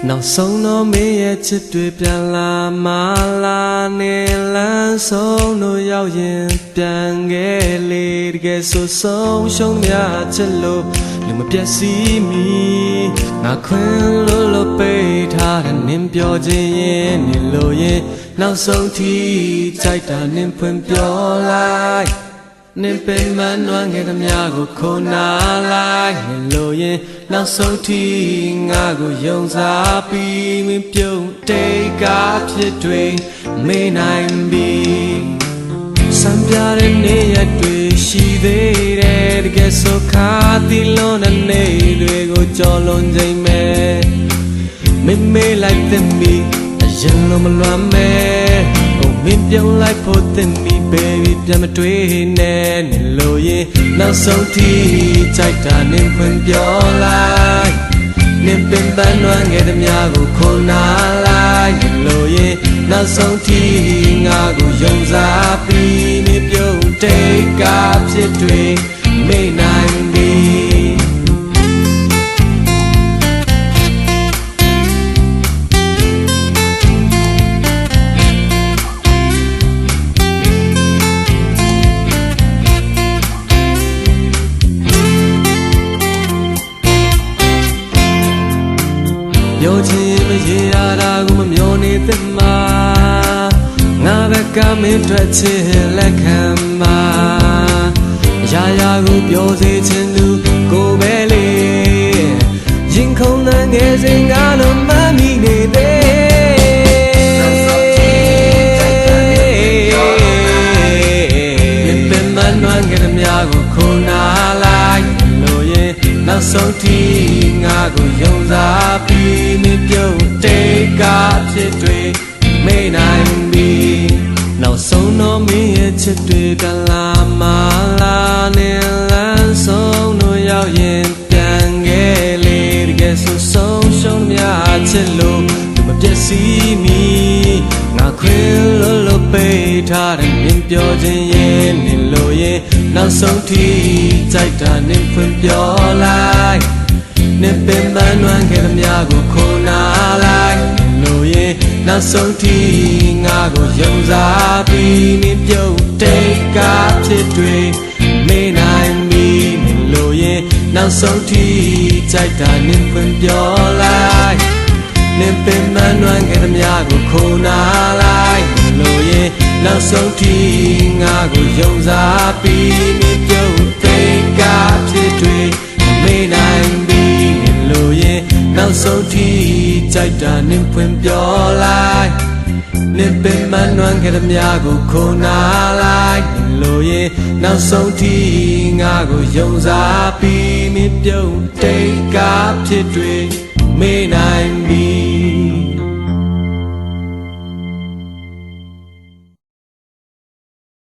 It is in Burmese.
နောက်ဆုံးတော့မင်းရဲ့ချစ်တွေပြန်လာမလားနေလန်းဆုံးတို့ရောက်ရင်ပြန်ခဲ့လေတကယ်ဆိုဆုံးရှုံးများချစ်လို့လူမပြတ်စီမီငါခွင်လို့ပေးထားတဲ့နင်းပြောခြင်းရင်နေလို့ရင်နောက်ဆုံးထိကြိုက်တာနင်းဖွင့်ပြောလိုက်နင်ပင်မနွမ်းခဲ့သမျှကိုခိုးနာလိုက်နေလို့ရင်နောက်ဆုံးထိငါကိုယုံစားပြီးမင်းပြုံးတိတ်ကားဖြစ်တွေမေးနိုင်ပြီစံပြတဲ့နေရတွေရှိသေးတယ်တကယ်ဆိုခါတီလုံးတဲ့နေတွေကိုကြော်လွန်ချိန်မဲ့မင်းမေးလိုက်တဲ့မီအရင်လိုမလွမ်းမဲ့မင်းပြုံးလိုက်ဖို့တင်ပြီ baby ပြန်မတွေ့နဲ့နေလို့ရင်နောက်ဆုံးထိကြိုက်တာနင်ဖွင့်ပြောလိုက်နင်ပင်ပန်းနွမ်းငယ်သမျှကိုခိုးနာလိုက်နေလို့ရင်နောက်ဆုံးထိငါကိုယုံစားပြီးမင်းပြုံးတိတ်ကားဖြစ်တွေမေ့နိုင်ပြီပြောချင်မရေရတာကိုမမျောနေတဲ့မှာငါဘက်ကမင်းတွေ့ချင်လက်ခံမှာရာရာကိုပြောစေချင်သူကိုပဲလေရင်ခုန်တဲ့ငယ်စဉ်ကလုံးမမိနေသေးမင်းပင်မနွမ်းငယ်သမျှကိုခိုးနာလိုက်လို့ရင်နောက်ဆုံးထိငါကိုယုံစားပြီးမင်းပြုံးတိတ်ကားဖြစ်တွေမေ့နိုင်ပြီနောက်ဆုံးတော့မင်းရဲ့ချစ်တွေကလာမလားနေလန်းဆုံးတို့ရောက်ရင်ပြန်ခဲ့လေတကယ်ဆိုဆုံးရှုံးများချစ်လို့မပြည့်စည်မီငါခွင်လို့ပေးထားတဲ့မင်းပြောခြင်းရင်နေလို့ရင်နောက်ဆုံးထိကြိုက်တာနင်ဖွင့်ပြောလိုက်နင်ပင်ပန်းနွမ်းခဲ့သမျှကိုခိုးနာလိုက်လို့ရင်နောက်ဆုံးထိငါကိုယုံစားပြီးမင်းပြုံးတိတ်ကားဖြစ်တွေမေ့နိုင်ပြီလို့ရင်နောက်ဆုံးထိကြိုက်တာနင်ဖွင့်ပြောလိုက်နင်ပင်ပန်းနွမ်းခဲ့သမျှကိုခိုးနာလိုက်လို့ရင်နောက်ဆုံးထိငါကိုယုံစားပြီးမင်းပြုံးတိတ်ကားဖြစ်တွေမေ့နိုင်ပြီလို့ရင်နောက်ဆုံးထိကြိုက်တာနင်ဖွင့်ပြောလိုက်နင်ပင်မနွမ်းခဲ့သမျှကိုခိုးနာလိုက်လို့ရင်နောက်ဆုံးထိငါကိုယုံစားပြီးမင်းပြုံးတိတ်ကားဖြစ်တွေ